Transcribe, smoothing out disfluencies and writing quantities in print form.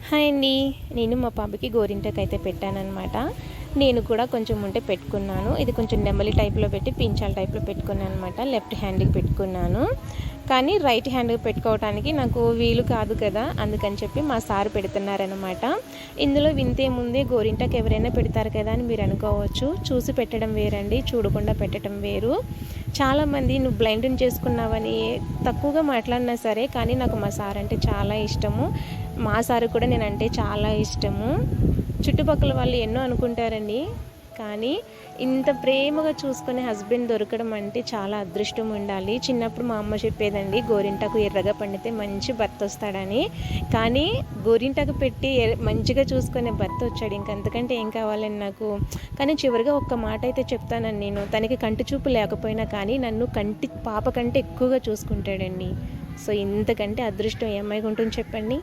Hi అండి. నేను మా పాపకి గోరింటాకైతే పెట్టానన్నమాట. నేను కూడా కొంచెం ఉంటే పెట్టుకున్నాను. ఇది కొంచెం నెమలి టైప్లో పెట్టి పించాల టైప్లో పెట్టుకున్నాను అనమాట. లెఫ్ట్ హ్యాండ్కి పెట్టుకున్నాను, కానీ రైట్ హ్యాండ్కి పెట్టుకోవడానికి నాకు వీలు కాదు కదా, అందుకని చెప్పి మా సార్ పెడుతున్నారనమాట. ఇందులో వింతేముంది, గోరింటాకు ఎవరైనా పెడతారు కదా అని మీరు అనుకోవచ్చు. చూసి పెట్టడం వేరండి, చూడకుండా పెట్టడం వేరు. చాలామంది నువ్వు బ్లైండ్ని చేసుకున్నావని తక్కువగా మాట్లాడినా సరే, కానీ నాకు మా సార్ అంటే చాలా ఇష్టము. మా సార్ కూడా నేనంటే చాలా ఇష్టము. చుట్టుపక్కల వాళ్ళు ఎన్నో అనుకుంటారండి, కానీ ఇంత ప్రేమగా చూసుకునే హస్బెండ్ దొరకడం అంటే చాలా అదృష్టం ఉండాలి. చిన్నప్పుడు మా అమ్మ చెప్పేదండి, గోరింటాకు ఎర్రగా పండితే మంచి భర్త వస్తాడని. కానీ గోరింటాకు పెట్టి మంచిగా చూసుకునే భర్త వచ్చాడు, ఇంకంతకంటే ఏం కావాలని నాకు. కానీ చివరిగా ఒక్క మాట అయితే చెప్తానని, నేను తనకి కంటి చూపు లేకపోయినా కానీ నన్ను పాప కంటే ఎక్కువగా చూసుకుంటాడండి. సో ఇంతకంటే అదృష్టం ఏ అమ్మాయికి ఉంటుంది చెప్పండి.